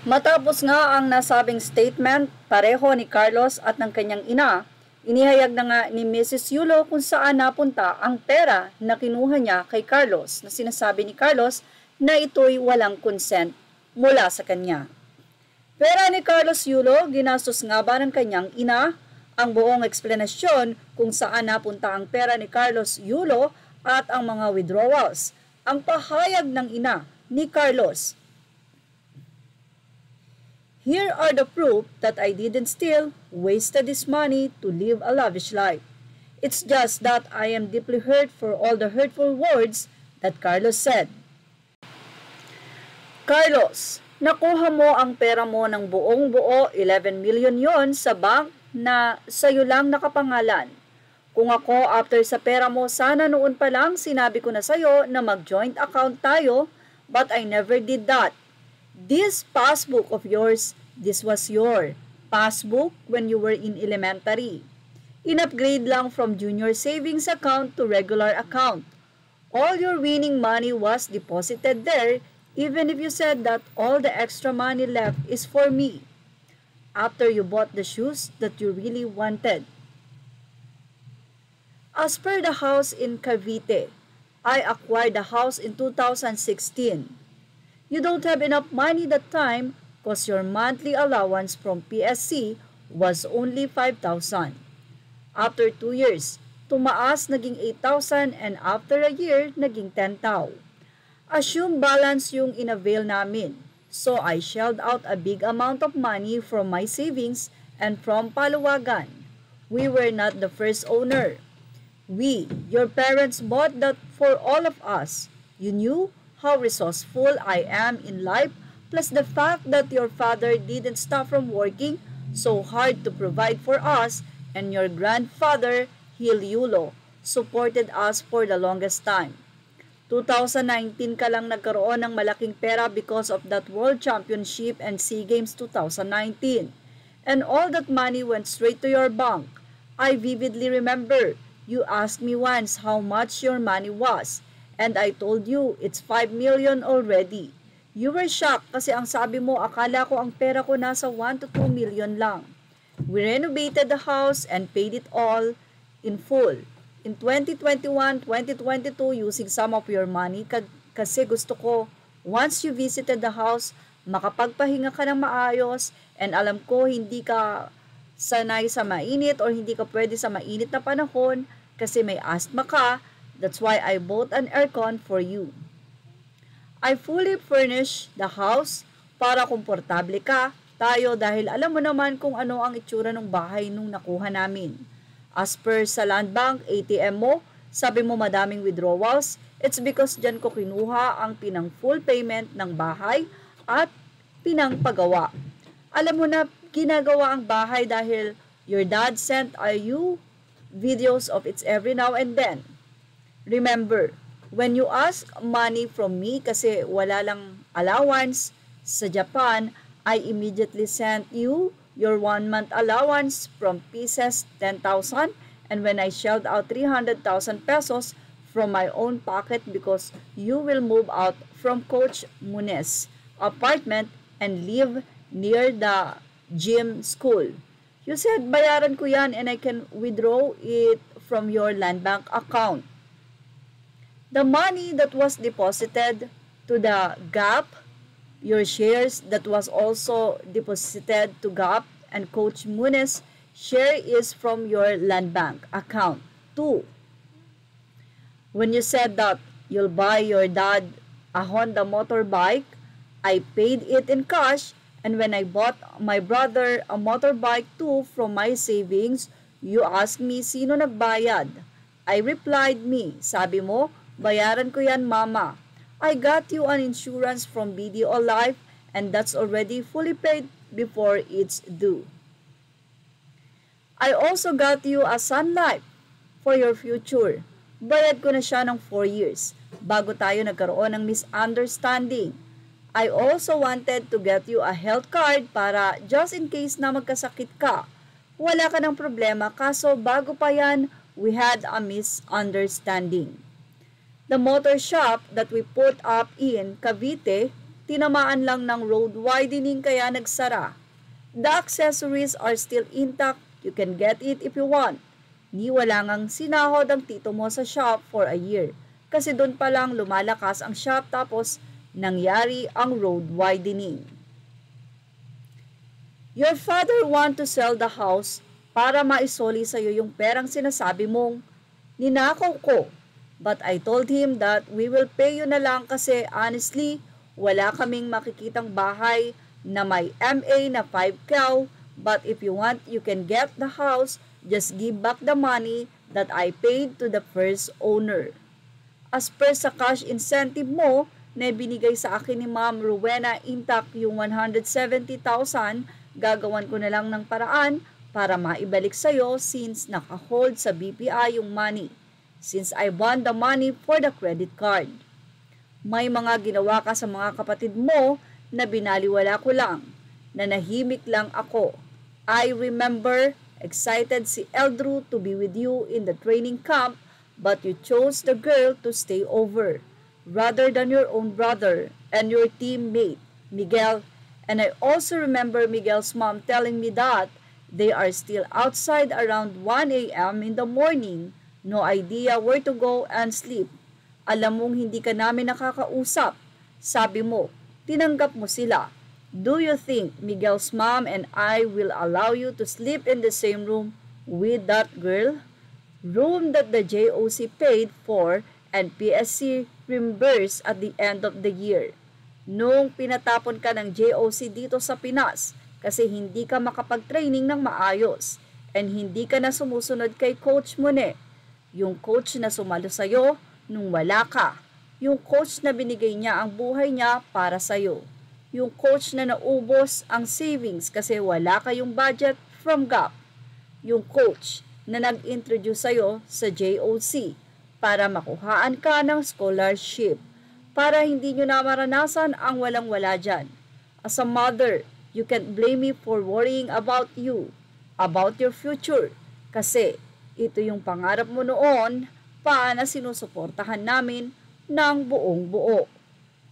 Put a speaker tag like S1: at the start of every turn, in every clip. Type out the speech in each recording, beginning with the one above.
S1: Matapos nga ang nasabing statement, pareho ni Carlos at ng kanyang ina, inihayag na nga ni Mrs. Yulo kung saan napunta ang pera na kinuha niya kay Carlos na sinasabi ni Carlos na ito'y walang consent mula sa kanya. Pera ni Carlos Yulo, ginastos nga ba ng kanyang ina? Ang buong eksplanasyon kung saan napunta ang pera ni Carlos Yulo at ang mga withdrawals. Ang pahayag ng ina ni Carlos: "Here are the proof that I didn't steal, wasted this money to live a lavish life. It's just that I am deeply hurt for all the hurtful words that Carlos said." Carlos, nakuha mo ang pera mo ng buong buo, 11 million yon sa bank na sa'yo lang nakapangalan. Kung ako, after sa pera mo, sana noon pa lang sinabi ko na sa'yo na mag-joint account tayo, but I never did that. This passbook of yours, this was your passbook when you were in elementary. In-upgrade lang from junior savings account to regular account. All your winning money was deposited there, even if you said that all the extra money left is for me. After you bought the shoes that you really wanted. As per the house in Cavite, I acquired the house in 2016. You don't have enough money that time because your monthly allowance from PSC was only 5,000. After 2 years, tumaas naging 8,000 and after a year, naging 10,000. Assume balance yung inavail namin. So I shelled out a big amount of money from my savings and from Paluwagan. We were not the first owner. We, your parents, bought that for all of us. You knew how resourceful I am in life, plus the fact that your father didn't stop from working so hard to provide for us, and your grandfather, Hil Yulo, supported us for the longest time. 2019 ka lang nagkaroon ng malaking pera because of that World Championship and SEA Games 2019. And all that money went straight to your bank. I vividly remember you asked me once how much your money was, and I told you it's 5 million already. You were shocked kasi ang sabi mo akala ko ang pera ko nasa 1 to 2 million lang. We renovated the house and paid it all in full. In 2021, 2022, using some of your money kasi gusto ko once you visited the house, makapagpahinga ka ng maayos, and alam ko hindi ka sanay sa mainit or hindi ka pwede sa mainit na panahon kasi may asthma ka. That's why I bought an aircon for you. I fully furnished the house para komportable ka tayo dahil alam mo naman kung ano ang itsura ng bahay nung nakuha namin. As per sa land bank, ATM mo, sabi mo madaming withdrawals, it's because dyan ko kinuha ang pinang full payment ng bahay at pinang pagawa. Alam mo na ginagawa ang bahay dahil your dad sent you videos of it every now and then. Remember, when you ask money from me kasi wala lang allowance sa Japan, I immediately sent you your 1-month allowance from pieces 10,000, and when I shelled out 300,000 pesos from my own pocket because you will move out from Coach Munes' apartment and live near the gym school. You said bayaran ko yan and I can withdraw it from your land bank account. The money that was deposited to the GAP, your shares that was also deposited to GAP and Coach Munes' share is from your land bank account. 2. When you said that you'll buy your dad a Honda motorbike, I paid it in cash, and when I bought my brother a motorbike too from my savings, you asked me sino nagbayad. I replied me. Sabi mo, bayaran ko yan mama. I got you an insurance from BDO Life and that's already fully paid before it's due. I also got you a Sun Life for your future. Bayad ko na siya ng 4 years bago tayo nagkaroon ng misunderstanding. I also wanted to get you a health card para just in case na magkasakit ka. Wala ka ng problema kaso bago pa yan, we had a misunderstanding. The motor shop that we put up in Cavite, tinamaan lang ng road widening kaya nagsara. The accessories are still intact. You can get it if you want. Ni wala ngang sinahod ang tito mo sa shop for a year. Kasi doon pa lang lumalakas ang shop tapos nangyari ang road widening. Your father want to sell the house para maisoli sa'yo yung perang sinasabi mong ninakaw ko. But I told him that we will pay you na lang kasi honestly, wala kaming makikitang bahay na may MA na 5 cow. But if you want, you can get the house. Just give back the money that I paid to the first owner. As per sa cash incentive mo na binigay sa akin ni Ma'am Rowena intact yung 170,000, gagawan ko na lang ng paraan para maibalik sa'yo since naka-hold sa BPI yung money. Since I want the money for the credit card. May mga ginawa ka sa mga kapatid mo na binaliwala ko lang, na nahimik lang ako. I remember excited si Eldrew to be with you in the training camp, but you chose the girl to stay over rather than your own brother and your teammate, Miguel. And I also remember Miguel's mom telling me that they are still outside around 1 a.m. in the morning, no idea where to go and sleep. Alam mong hindi ka namin nakakausap. Sabi mo, tinanggap mo sila. Do you think Miguel's mom and I will allow you to sleep in the same room with that girl? Room that the JOC paid for and PSC reimbursed at the end of the year. Nung pinatapon ka ng JOC dito sa Pinas kasi hindi ka makapag-training ng maayos and hindi ka na sumusunod kay Coach Mone. Yung coach na sumalo sa'yo nung wala ka. Yung coach na binigay niya ang buhay niya para sa'yo. Yung coach na naubos ang savings kasi wala kayong budget from GAP. Yung coach na nag-introduce sa'yo sa JOC para makuhaan ka ng scholarship para hindi nyo na maranasan ang walang-wala dyan. As a mother, you can't blame me for worrying about you, about your future. Kasi ito yung pangarap mo noon pa na sinusuportahan namin ng buong buo.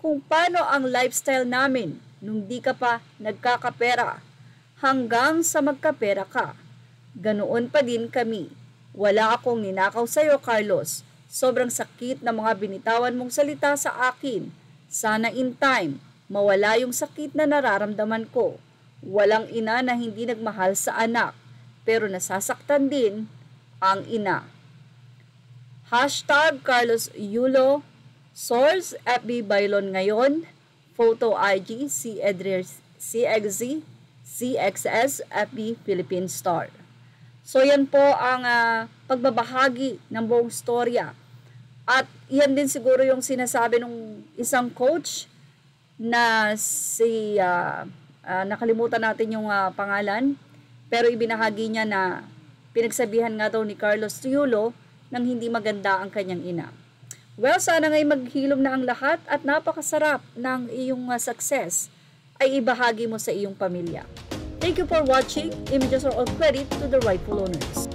S1: Kung paano ang lifestyle namin nung di ka pa nagkakapera hanggang sa magkapera ka. Ganoon pa din kami. Wala akong ninakaw sa'yo, Carlos. Sobrang sakit na mga binitawan mong salita sa akin. Sana in time, mawala yung sakit na nararamdaman ko. Walang ina na hindi nagmahal sa anak, pero nasasaktan din ang ina. Hashtag Carlos Yulo. Source, FB Bailon ngayon. Photo IG, CXZ, CXS, FB Philippine Star. So yan po ang pagbabahagi ng buong storya. At yan din siguro yung sinasabi ng isang coach na si, nakalimutan natin yung pangalan. Pero ibinahagi niya na pinagsabihan nga daw ni Carlos Yulo nang hindi maganda ang kanyang ina. Well, sana nga'y maghilom na ang lahat at napakasarap ng iyong success ay ibahagi mo sa iyong pamilya. Thank you for watching. Images are all credit to the rightful owners.